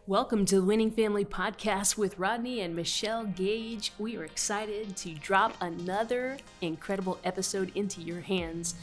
Welcome to the Winning Family Podcast with Rodney and Michelle Gage. We are excited to drop another incredible episode into your hands,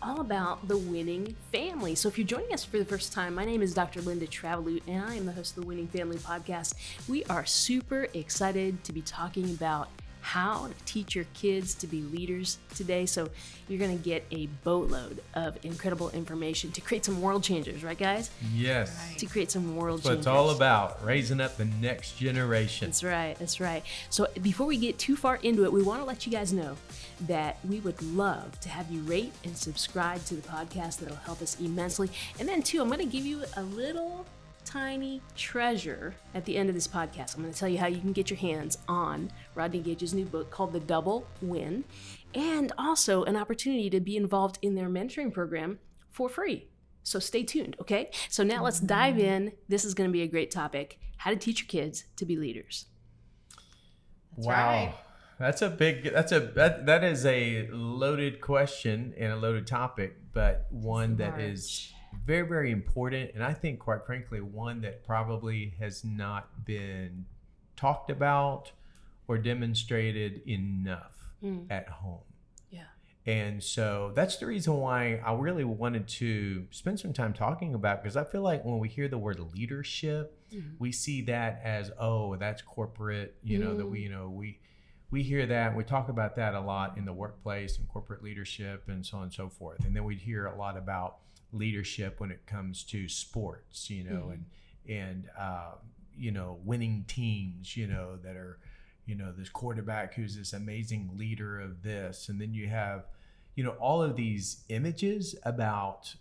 all about the winning family. So if you're joining us for the first time, my name is Dr. Linda Travelut, and I am the host of the Winning Family Podcast. We are super excited to be talking about how to teach your kids to be leaders today. So you're going to get a boatload of incredible information to create some world changers, right, guys? Yes. Right. To create some world That's what changers. it's all about, raising up the next generation. That's right. That's right. So before we get too far into it, we want to let you guys know that we would love to have you rate and subscribe to the podcast. That'll help us immensely. And then, too, I'm going to give you a little tiny treasure at the end of this podcast. I'm going to tell you how you can get your hands on Rodney Gage's new book called The Double Win, and also an opportunity to be involved in their mentoring program for free. So stay tuned, okay? So now let's dive in. This is going to be a great topic: how to teach your kids to be leaders. Wow. Right. That is a loaded question and a loaded topic, but one that is very, very important. And I think, quite frankly, one that probably has not been talked about or demonstrated enough at home. Yeah. And so that's the reason why I really wanted to spend some time talking about, because I feel like when we hear the word leadership, we see that as, oh, that's corporate, that we hear that, we talk about that a lot in the workplace and corporate leadership and so on and so forth. And then we'd hear a lot about leadership when it comes to sports, and winning teams, that are, this quarterback who's this amazing leader of this. And then you have, all of these images about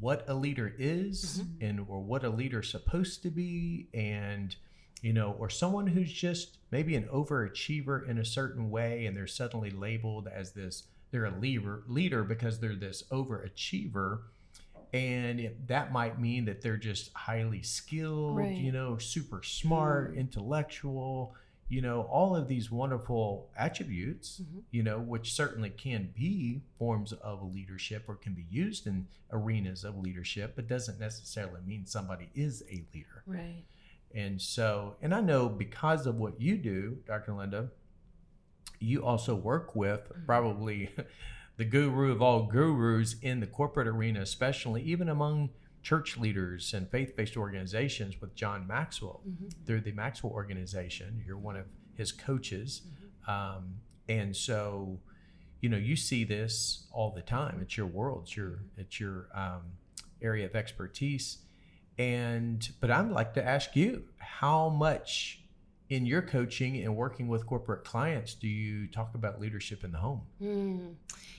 what a leader is or what a leader's supposed to be, and or someone who's just maybe an overachiever in a certain way, and they're suddenly labeled as this, they're a leader because they're this overachiever. And that might mean that they're just highly skilled, right. Super smart, intellectual, all of these wonderful attributes, which certainly can be forms of leadership or can be used in arenas of leadership, but doesn't necessarily mean somebody is a leader. Right. And so, and I know because of what you do, Dr. Linda, you also work with probably the guru of all gurus in the corporate arena, especially even among church leaders and faith-based organizations, with John Maxwell through the Maxwell Organization. You're one of his coaches. And so, you see this all the time. It's your world. It's your area of expertise. But I'd like to ask you, how much in your coaching and working with corporate clients do you talk about leadership in the home?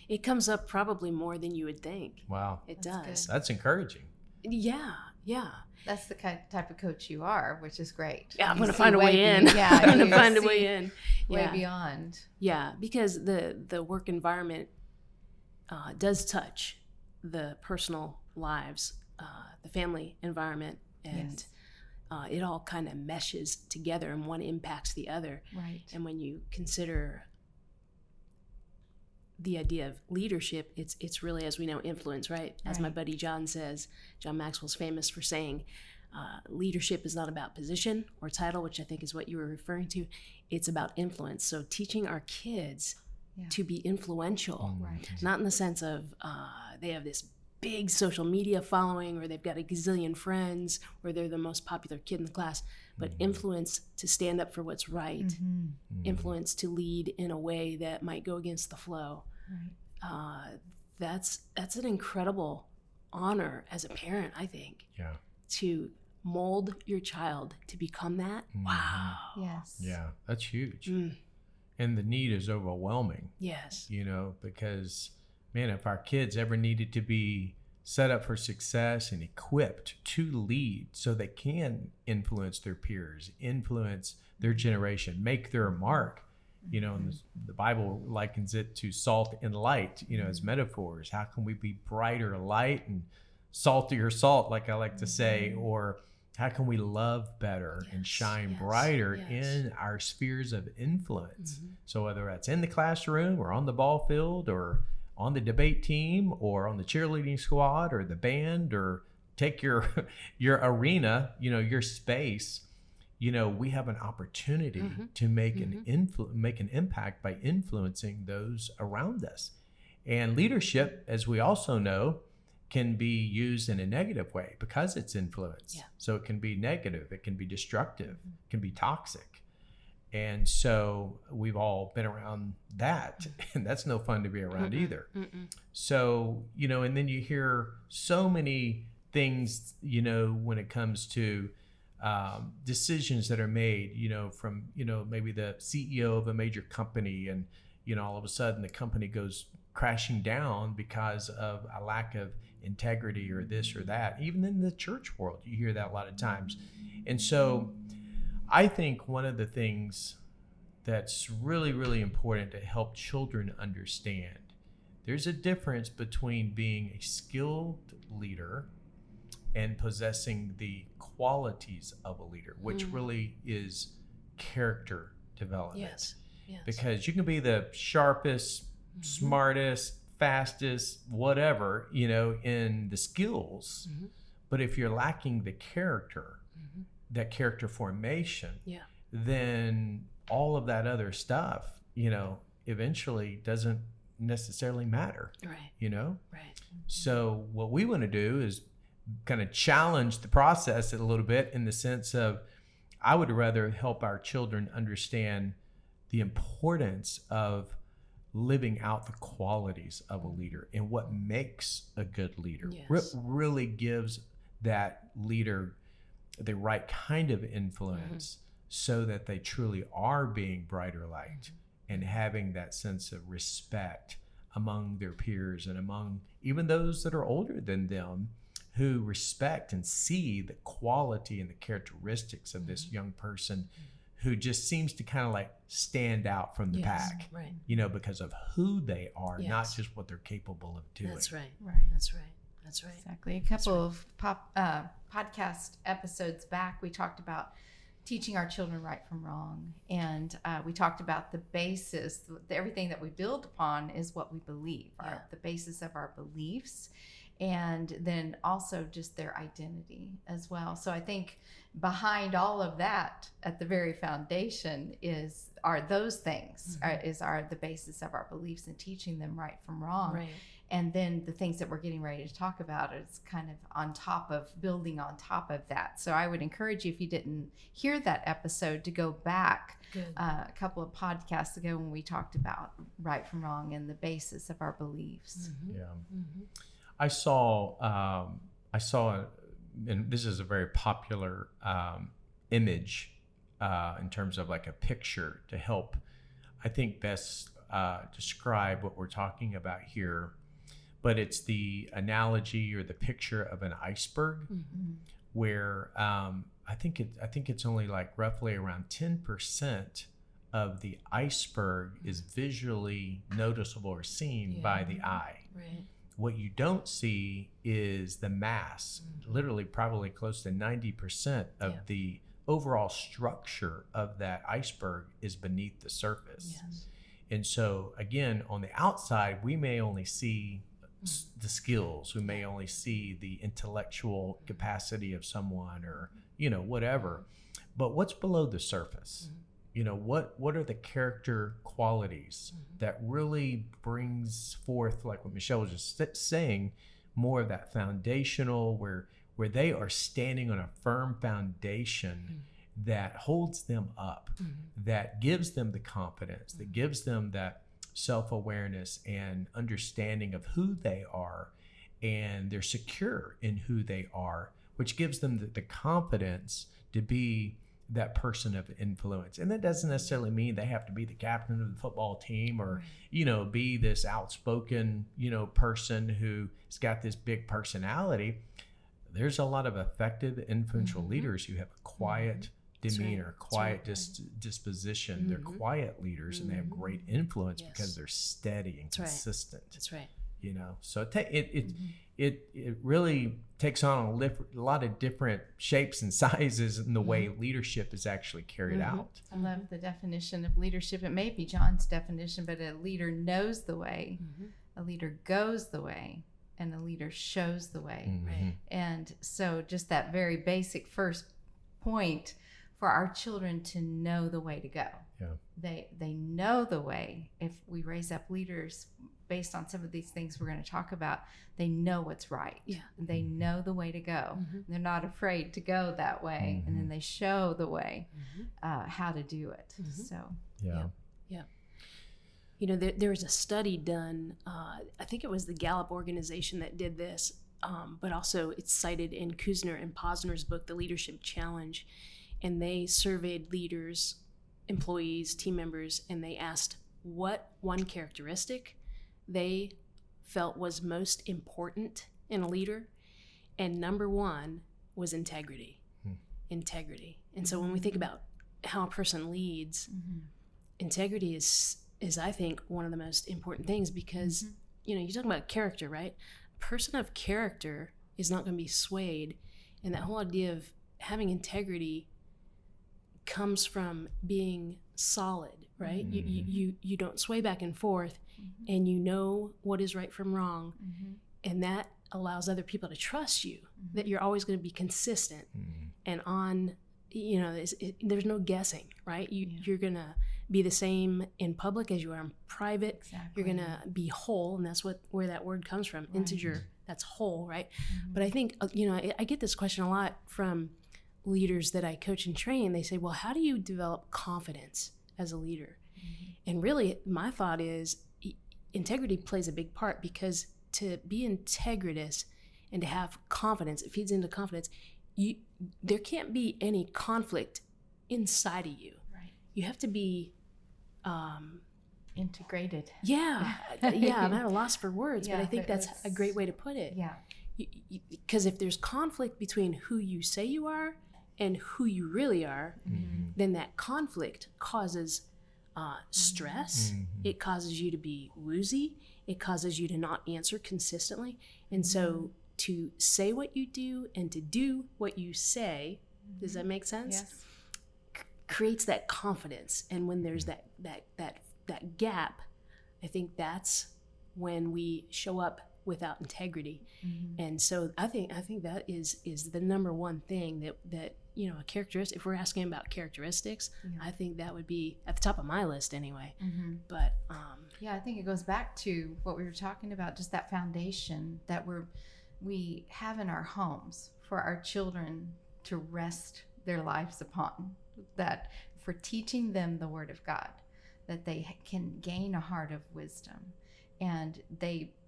It comes up probably more than you would think. Wow. It That's does. good. That's encouraging. Yeah. That's the type of coach you are, which is great. Yeah, I'm You going to see find a way in. Yeah, I'm going you to find a see way in. way Yeah. beyond. Yeah, because the work environment does touch the personal lives, the family environment, and it all kind of meshes together, and one impacts the other. Right. And when you consider the idea of leadership, it's really, as we know, influence, right? As my buddy John says, John Maxwell's famous for saying, leadership is not about position or title, which I think is what you were referring to. It's about influence. So teaching our kids to be influential, Right. not in the sense of they have this big social media following, or they've got a gazillion friends, or they're the most popular kid in the class, but influence to stand up for what's right, influence to lead in a way that might go against the flow. Right. That's an incredible honor as a parent, I think, Yeah. to mold your child to become that. Wow. Yes. Yeah. That's huge. And the need is overwhelming, Yes. because, man, if our kids ever needed to be set up for success and equipped to lead so they can influence their peers, influence their generation, make their mark, and the Bible likens it to salt and light, as metaphors. How can we be brighter light and saltier salt, like I like to say, or how can we love better and shine brighter in our spheres of influence? So whether that's in the classroom or on the ball field or on the debate team or on the cheerleading squad or the band or take your your arena, your space. We have an opportunity to make make an impact by influencing those around us. And leadership, as we also know, can be used in a negative way because it's influence. Yeah. So it can be negative, it can be destructive, it can be toxic. And so we've all been around that, and that's no fun to be around either. So, and then you hear so many things, when it comes to decisions that are made, from, maybe the CEO of a major company, and, all of a sudden the company goes crashing down because of a lack of integrity or this or that. Even in the church world, you hear that a lot of times. And so I think one of the things that's really, really important to help children understand, there's a difference between being a skilled leader and possessing the qualities of a leader, which really is character development. Yes. Because you can be the sharpest, smartest, fastest, whatever, in the skills. But if you're lacking the character, that character formation, then all of that other stuff, eventually doesn't necessarily matter. Right. So what we want to do is kind of challenge the process a little bit, in the sense of, I would rather help our children understand the importance of living out the qualities of a leader and what makes a good leader. What really gives that leader the right kind of influence, so that they truly are being brighter light and having that sense of respect among their peers and among even those that are older than them, who respect and see the quality and the characteristics of this young person who just seems to kind of like stand out from the pack, because of who they are, not just what they're capable of doing. That's right. Right. That's right. Exactly. A couple of podcast episodes back, we talked about teaching our children right from wrong. And we talked about the basis, everything that we build upon is what we believe, the basis of our beliefs. And then also just their identity as well. So I think behind all of that, at the very foundation, are those things, are the basis of our beliefs, and teaching them right from wrong. Right. And then the things that we're getting ready to talk about is kind of on top of, building on top of that. So I would encourage you, if you didn't hear that episode, to go back a couple of podcasts ago when we talked about right from wrong and the basis of our beliefs. I saw, and this is a very popular image in terms of like a picture to help, I think, best describe what we're talking about here. But it's the analogy or the picture of an iceberg, where I think it's only like roughly around 10% of the iceberg is visually noticeable or seen by the eye. Right. What you don't see is the mass, literally probably close to 90% of the overall structure of that iceberg is beneath the surface. And so again, on the outside, we may only see the skills, we may only see the intellectual capacity of someone, or, whatever. But what's below the surface? What are the character qualities that really brings forth, like what Michelle was just saying, more of that foundational, where they are standing on a firm foundation that holds them up, that gives them the confidence, that gives them that self-awareness and understanding of who they are, and they're secure in who they are, which gives them the confidence to be that person of influence. And that doesn't necessarily mean they have to be the captain of the football team, or be this outspoken person who's got this big personality. There's a lot of effective, influential leaders who have a quiet demeanor, quiet disposition. They're quiet leaders, and they have great influence because they're steady and consistent. That's right. So it really takes on a lot of different shapes and sizes in the way leadership is actually carried out. I love the definition of leadership. It may be John's definition, but a leader knows the way, a leader goes the way, and a leader shows the way. Mhm. And so just that very basic first point for our children to know the way to go. Yeah. They know the way. If we raise up leaders based on some of these things we're going to talk about, they know what's right. Yeah. They know the way to go. Mhm. They're not afraid to go that way. And then they show the way Mhm. how to do it. Mhm. So Yeah. You know, there was a study done, I think it was the Gallup organization that did this, but also it's cited in Kuzner and Posner's book, The Leadership Challenge. And they surveyed leaders, employees, team members, and they asked what one characteristic they felt was most important in a leader. And number one was integrity. Integrity. And so when we think about how a person leads, integrity is I think one of the most important things, because you know, you're talking about character, right? A person of character is not going to be swayed, and that whole idea of having integrity comes from being solid, right? You don't sway back and forth, and you know what is right from wrong, and that allows other people to trust you, that you're always going to be consistent and on, you know, there's no guessing, right? You're going to be the same in public as you are in private. Exactly. You're going to be whole, and that's where that word comes from. Integer, that's whole, right? But I think, you know, I get this question a lot from leaders that I coach and train. They say, well, how do you develop confidence as a leader? And really, my thought is integrity plays a big part, because to be integritous and to have confidence, it feeds into confidence. There can't be any conflict inside of you. Right. You have to be Integrated. Yeah, I'm at a loss for words, but I think but that's a great way to put it. Yeah. Because if there's conflict between who you say you are and who you really are, then that conflict causes stress. It causes you to be woozy. It causes you to not answer consistently. And so to say what you do and to do what you say, does that make sense? Yes. Creates that confidence. And when there's that gap, I think that's when we show up without integrity. And so I think that is the number one thing that you know, a characteristic. If we're asking about characteristics, I think that would be at the top of my list anyway. But I think it goes back to what we were talking about, just that foundation that we have in our homes for our children to rest their lives upon, that for teaching them the Word of God, that they can gain a heart of wisdom, and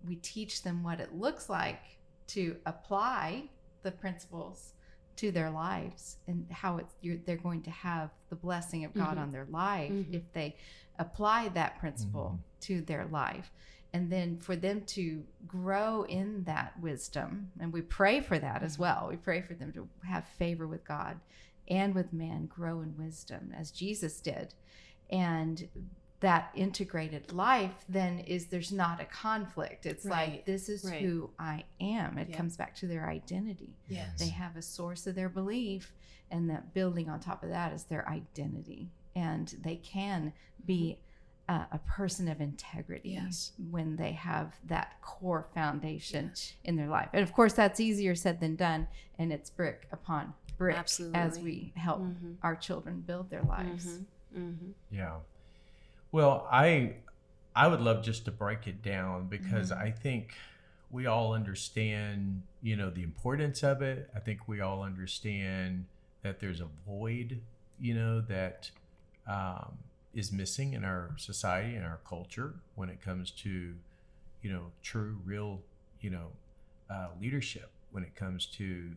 we teach them what it looks like to apply the principles to their lives, and how they're going to have the blessing of God on their life if they apply that principle to their life. And then for them to grow in that wisdom, and we pray for that as well. We pray for them to have favor with God and with man, grow in wisdom as Jesus did. And that integrated life then there's not a conflict. It's like, this is who I am. It comes back to their identity. Yes. They have a source of their belief, and that building on top of that is their identity. And they can be a person of integrity when they have that core foundation in their life. And of course, that's easier said than done, and it's brick upon brick as we help our children build their lives. Yeah. Well, I would love just to break it down, because I think we all understand, you know, the importance of it. I think we all understand that there's a void, you know, that is missing in our society and our culture when it comes to, you know, true, real, you know, leadership, when it comes to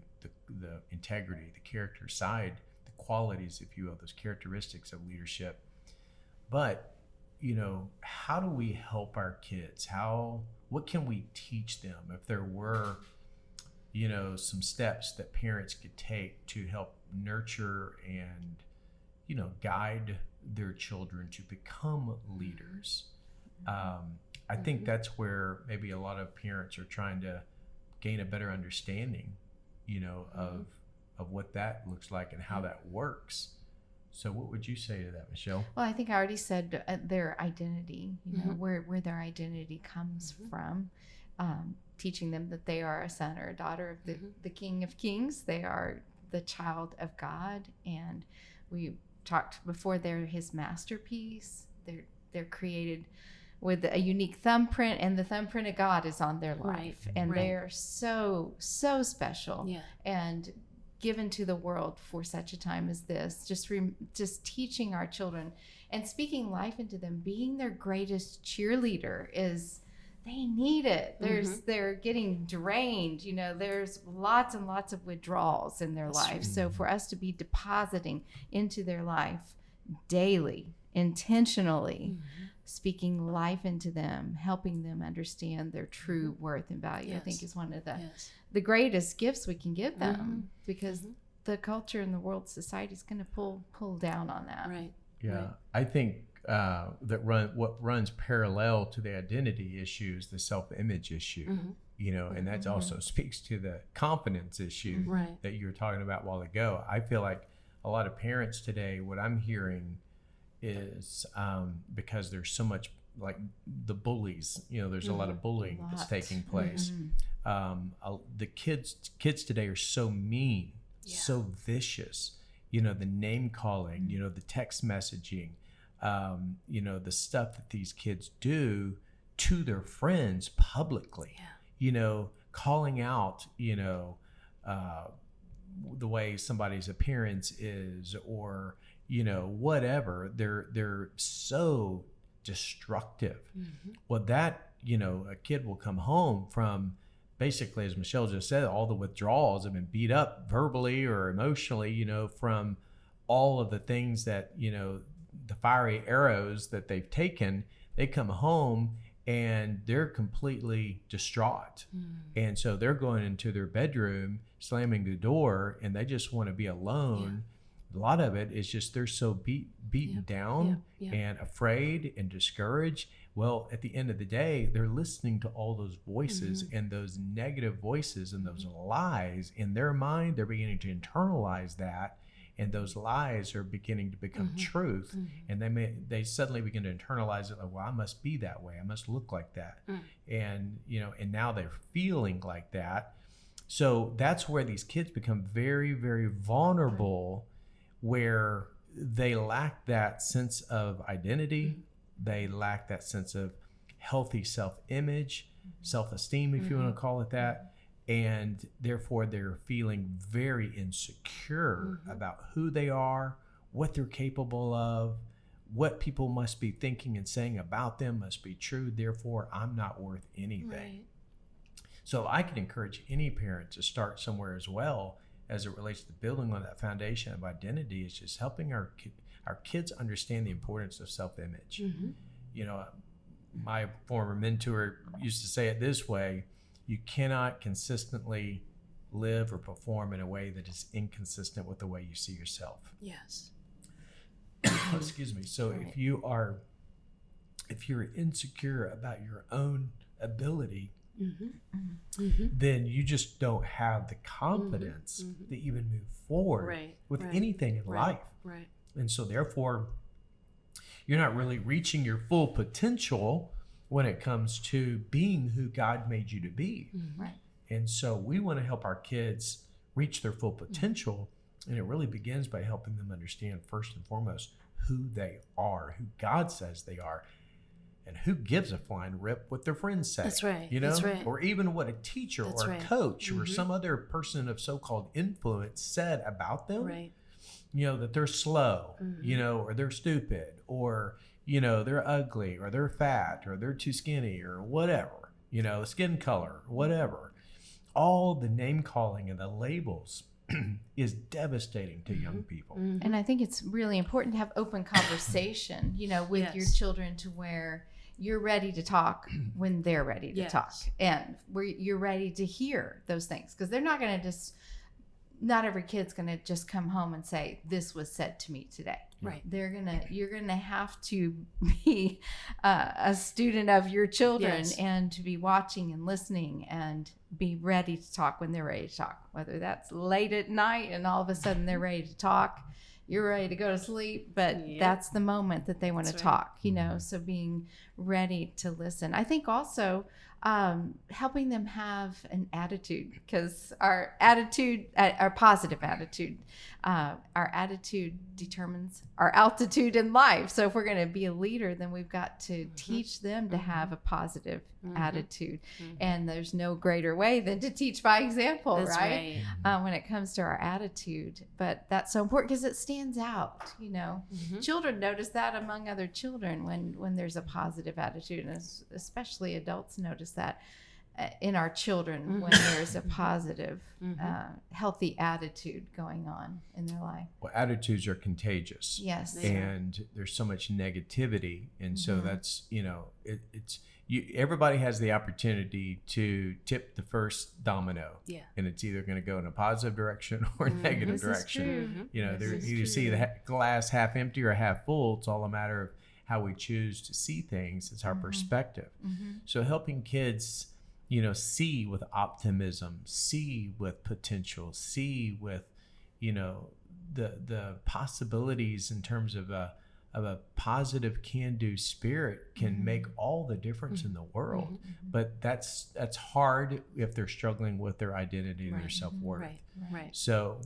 the integrity, the character side, the qualities, if you will, those characteristics of leadership. But, you know, how do we help our kids? What can we teach them? If there were, you know, some steps that parents could take to help nurture and, you know, guide their children to become leaders. I think that's where maybe a lot of parents are trying to gain a better understanding, you know, of what that looks like and how that works. So what would you say to that, Michelle? Well, I think I already said their identity, you know, where their identity comes from. teaching them that they are a son or a daughter of the King of Kings. They are the child of God, and we talked before, they're his masterpiece. They're created with a unique thumbprint, and the thumbprint of God is on their life. And they are so special and given to the world for such a time as this. Just teaching our children and speaking life into them, being their greatest cheerleader is, they need it. They're getting drained. There's lots and lots of withdrawals in their life. So for us to be depositing into their life daily, intentionally, speaking life into them, helping them understand their true worth and value, I think is one of the greatest gifts we can give them, because the culture and the world society is going to pull down on that. Right. Yeah. Right. I think what runs parallel to the identity issues, the self-image issue, and that also speaks to the confidence issue that you were talking about a while ago. I feel like a lot of parents today, what I'm hearing is because there's so much, like the bullies, there's a lot of bullying that's taking place. The kids today are so mean, so vicious, the name calling, the text messaging, the stuff that these kids do to their friends publicly, calling out, the way somebody's appearance is, or, whatever. They're so destructive. Well, that, a kid will come home from, basically, as Michelle just said, all the withdrawals have been beat up verbally or emotionally, from all of the things that, the fiery arrows that they've taken. They come home and they're completely distraught. And so they're going into their bedroom, slamming the door, and they just want to be alone. A lot of it is just they're so beaten down and afraid and discouraged. Well, at the end of the day, they're listening to all those voices and those negative voices and those lies in their mind. They're beginning to internalize that, and those lies are beginning to become truth. And they suddenly begin to internalize it, like, well, I must be that way, I must look like that. And and now they're feeling like that. So that's where these kids become very, very vulnerable, where they lack that sense of identity. They lack that sense of healthy self-image, self-esteem, if you want to call it that. And therefore, they're feeling very insecure about who they are, what they're capable of, what people must be thinking and saying about them must be true. Therefore, I'm not worth anything. So I can encourage any parent to start somewhere as well, as it relates to building on that foundation of identity. Is just helping our kids understand the importance of self-image. My former mentor used to say it this way: you cannot consistently live or perform in a way that is inconsistent with the way you see yourself. Yes. Excuse me. So if you're insecure about your own ability, then you just don't have the confidence to even move forward with anything in life. Right. And so therefore, you're not really reaching your full potential when it comes to being who God made you to be. Right. And so we want to help our kids reach their full potential. And it really begins by helping them understand, first and foremost, who they are, who God says they are, and who gives a flying rip what their friends say. That's right. That's right. Or even what a teacher or a coach or some other person of so-called influence said about them. Right. That they're slow, or they're stupid, or, they're ugly, or they're fat, or they're too skinny, or whatever, skin color, whatever. All the name calling and the labels is devastating to young people. And I think it's really important to have open conversation, with your children, to where you're ready to talk when they're ready to talk, and where you're ready to hear those things, because they're not going to not every kid's going to just come home and say, this was said to me today. Right. You're going to have to be a student of your children, and to be watching and listening and be ready to talk when they're ready to talk, whether that's late at night and all of a sudden they're ready to talk, you're ready to go to sleep, but that's the moment that they want to talk, so being ready to listen. I think also helping them have an attitude, because our attitude, our positive attitude, our attitude determines our altitude in life. So if we're going to be a leader, then we've got to teach them to have a positive attitude. And there's no greater way than to teach by example, That's right? When it comes to our attitude. But that's so important because it stands out, you know. Children notice that among other children when there's a positive attitude, and especially adults notice that in our children when there's a positive, healthy attitude going on in their life. Well, attitudes are contagious. Yes. And there's so much negativity. And so that's, you know, everybody has the opportunity to tip the first domino. Yeah. And it's either going to go in a positive direction or a negative This direction. is true. You know, This is you true. see the glass half empty or half full. It's all a matter of how we choose to see things. It's our perspective. So helping kids, you know, see with optimism, see with potential, see with, you know, the possibilities in terms of a positive can-do spirit can make all the difference in the world. But that's hard if they're struggling with their identity and their self-worth. Right. So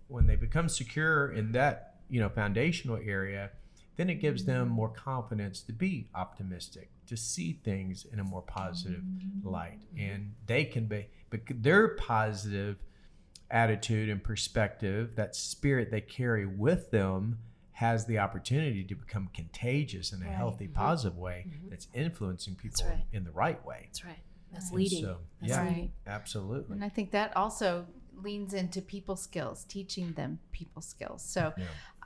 when they become secure in that, you know, foundational area, then it gives them more confidence to be optimistic, to see things in a more positive light. And they can be, but their positive attitude and perspective, that spirit they carry with them, has the opportunity to become contagious in a healthy, positive way that's influencing people in the right way. That's right. That's leading. So, That's yeah, right. absolutely. And I think that also leans into people skills, teaching them people skills. So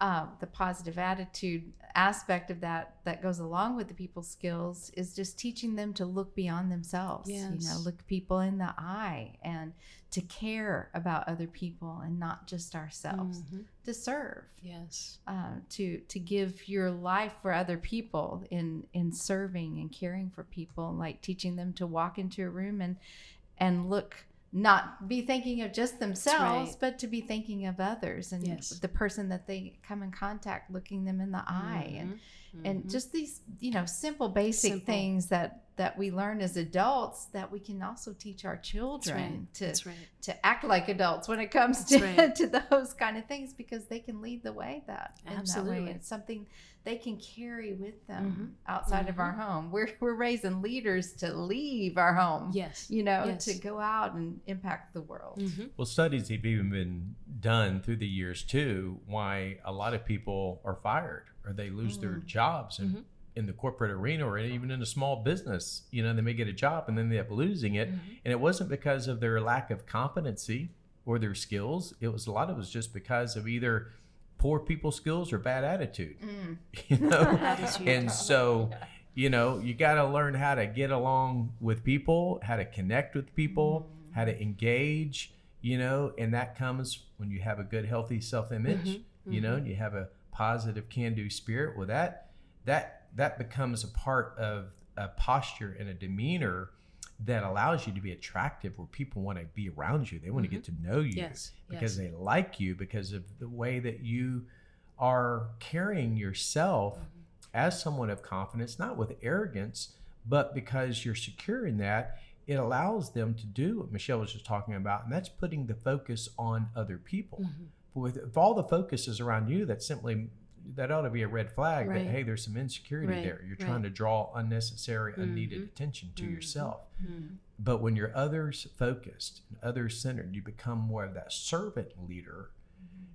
the positive attitude aspect of that goes along with the people skills is just teaching them to look beyond themselves, you know, look people in the eye and to care about other people and not just ourselves, to serve, to give your life for other people in serving and caring for people, like teaching them to walk into a room and look, not be thinking of just themselves, but to be thinking of others and the person that they come in contact, looking them in the eye, and just these, you know, simple basic things that we learn as adults that we can also teach our children to act like adults when it comes to to those kind of things, because they can lead the way in that way. It's something they can carry with them outside of our home. We're raising leaders to leave our home, you know, to go out and impact the world. Well, studies have even been done through the years too, why a lot of people are fired or they lose their jobs in the corporate arena or even in a small business. You know, they may get a job and then they end up losing it. And it wasn't because of their lack of competency or their skills. A lot of it was just because of either poor people skills or bad attitude. You know? And so, you know, you got to learn how to get along with people, how to connect with people, how to engage, you know, and that comes when you have a good, healthy self-image, you know, and you have a positive can-do spirit. Well, that becomes a part of a posture and a demeanor that allows you to be attractive, where people want to be around you. They want to get to know you because they like you, because of the way that you are carrying yourself as someone of confidence, not with arrogance, but because you're secure in that. It allows them to do what Michelle was just talking about, and that's putting the focus on other people. If all the focus is around you, that ought to be a red flag that, hey, there's some insecurity there. You're trying to draw unnecessary, unneeded attention to yourself. But when you're others focused and others centered, you become more of that servant leader.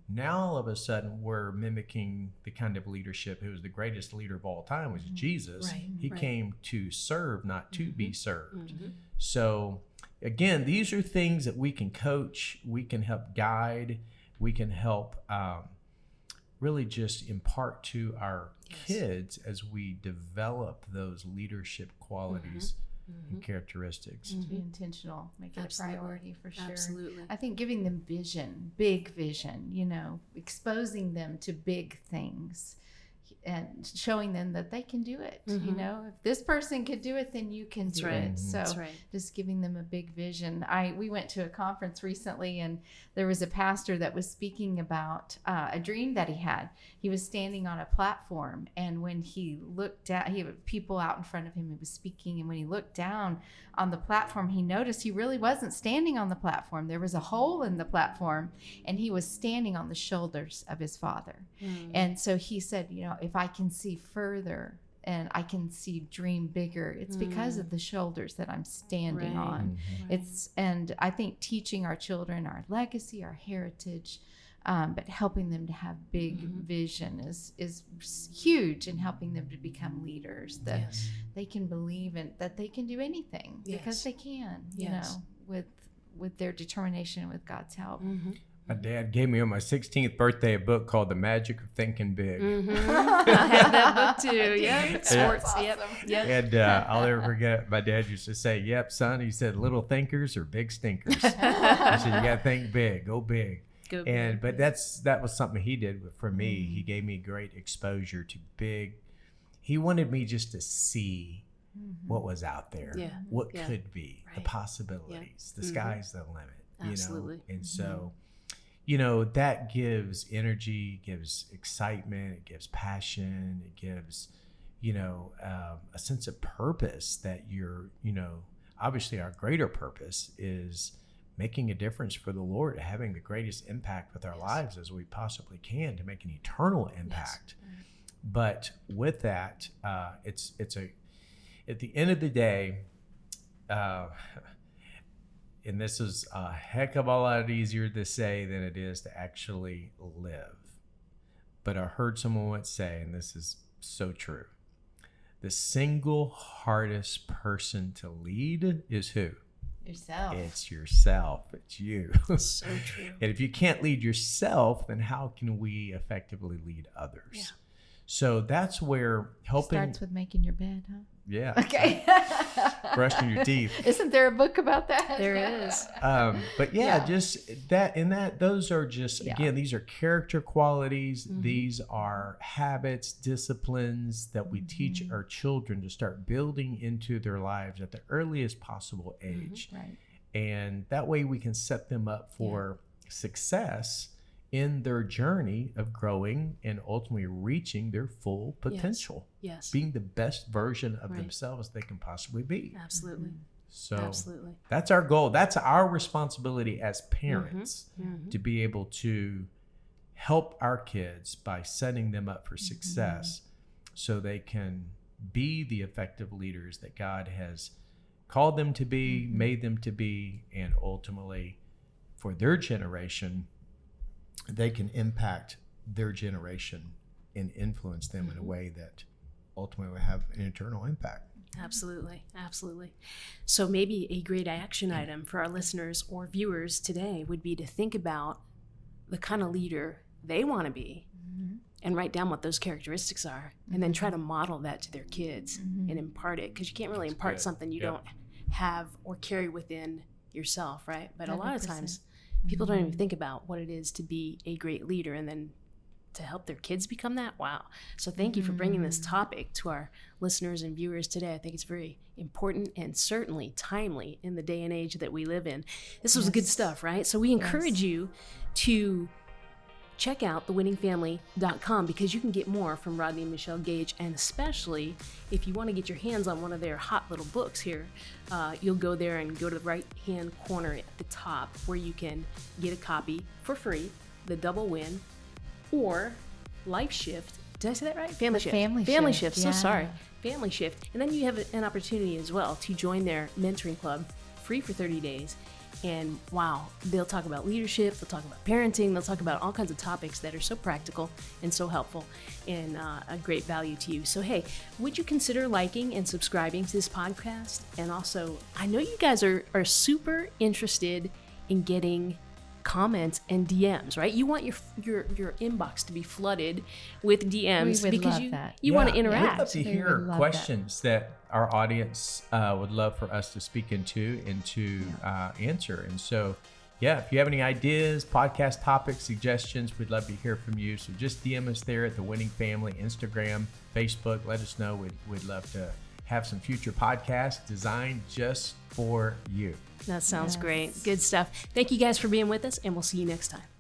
Now all of a sudden we're mimicking the kind of leadership who was the greatest leader of all time, was Jesus. He came to serve, not to be served. So again, these are things that we can coach, we can help guide, we can help really just impart to our kids as we develop those leadership qualities and characteristics. Be intentional, make it a priority for sure. Absolutely. I think giving them vision, big vision, you know, exposing them to big things, and showing them that they can do it. Mm-hmm. You know, if this person could do it, then you can do it. So That's right. just giving them a big vision. We went to a conference recently, and there was a pastor that was speaking about a dream that he had. He was standing on a platform, and when he looked down, he had people out in front of him. He was speaking, and when he looked down on the platform, he noticed he really wasn't standing on the platform. There was a hole in the platform, and he was standing on the shoulders of his Father. And so he said, you know, if I can see further and I can see dream bigger, it's because of the shoulders that I'm standing on. And I think teaching our children our legacy, our heritage, but helping them to have big vision is huge, and helping them to become leaders that they can believe in, that they can do anything because they can, you know, with their determination and with God's help. My dad gave me on my 16th birthday a book called The Magic of Thinking Big. I have that book too. Yeah, sports. Awesome. Yep. And I'll never forget, my dad used to say, "Yep, son," he said, "little thinkers are big stinkers." He said, "You got to think big, go big." But that was something he did for me. He gave me great exposure to big. He wanted me just to see what was out there, what could be, the possibilities. The sky's the limit. Absolutely. You know? And so, you know, that gives energy, gives excitement, it gives passion, it gives, you know, a sense of purpose that you're, you know, obviously our greater purpose is making a difference for the Lord, having the greatest impact with our lives as we possibly can to make an eternal impact. But with that, it's at the end of the day, and this is a heck of a lot easier to say than it is to actually live. But I heard someone once say, and this is so true, the single hardest person to lead is who? Yourself. It's yourself. It's you. So true. And if you can't lead yourself, then how can we effectively lead others? Yeah. So that's where helping starts with making your bed, huh? Yeah. Okay. Brushing your teeth. Isn't there a book about that? There is. But just that, those are just, again, these are character qualities. These are habits, disciplines that we teach our children to start building into their lives at the earliest possible age. Right. And that way we can set them up for success in their journey of growing and ultimately reaching their full potential. Yes. Being the best version of themselves they can possibly be. Absolutely. So absolutely. That's our goal. That's our responsibility as parents to be able to help our kids by setting them up for success so they can be the effective leaders that God has called them to be, made them to be, and ultimately for their generation, they can impact their generation and influence them in a way that ultimately will have an eternal impact. Absolutely. Absolutely. So maybe a great action item for our listeners or viewers today would be to think about the kind of leader they want to be and write down what those characteristics are and then try to model that to their kids and impart it, because you can't really impart something you don't have or carry within yourself, right? But 100%. A lot of times people don't even think about what it is to be a great leader and then to help their kids become that. Wow. So thank you for bringing this topic to our listeners and viewers today. I think it's very important and certainly timely in the day and age that we live in. This was good stuff, right? So we encourage you to check out thewinningfamily.com because you can get more from Rodney and Michelle Gage, and especially if you want to get your hands on one of their hot little books here, you'll go there and go to the right-hand corner at the top where you can get a copy for free, The Double Win, or Life Shift. Did I say that right? Family Shift. Family Shift. So sorry. Family Shift. And then you have an opportunity as well to join their mentoring club free for 30 days. And wow, they'll talk about leadership, they'll talk about parenting, they'll talk about all kinds of topics that are so practical and so helpful and a great value to you. So hey, would you consider liking and subscribing to this podcast? And also, I know you guys are super interested in getting comments and DMs, right? You want your inbox to be flooded with DMs because you want to interact. We'd love to hear questions that our audience would love for us to speak into and to answer. And so yeah, if you have any ideas, podcast topics, suggestions, we'd love to hear from you. So just DM us there at The Winning Family, Instagram, Facebook. Let us know. We'd love to have some future podcasts designed just for you. That sounds Yes. great. Good stuff. Thank you guys for being with us, and we'll see you next time.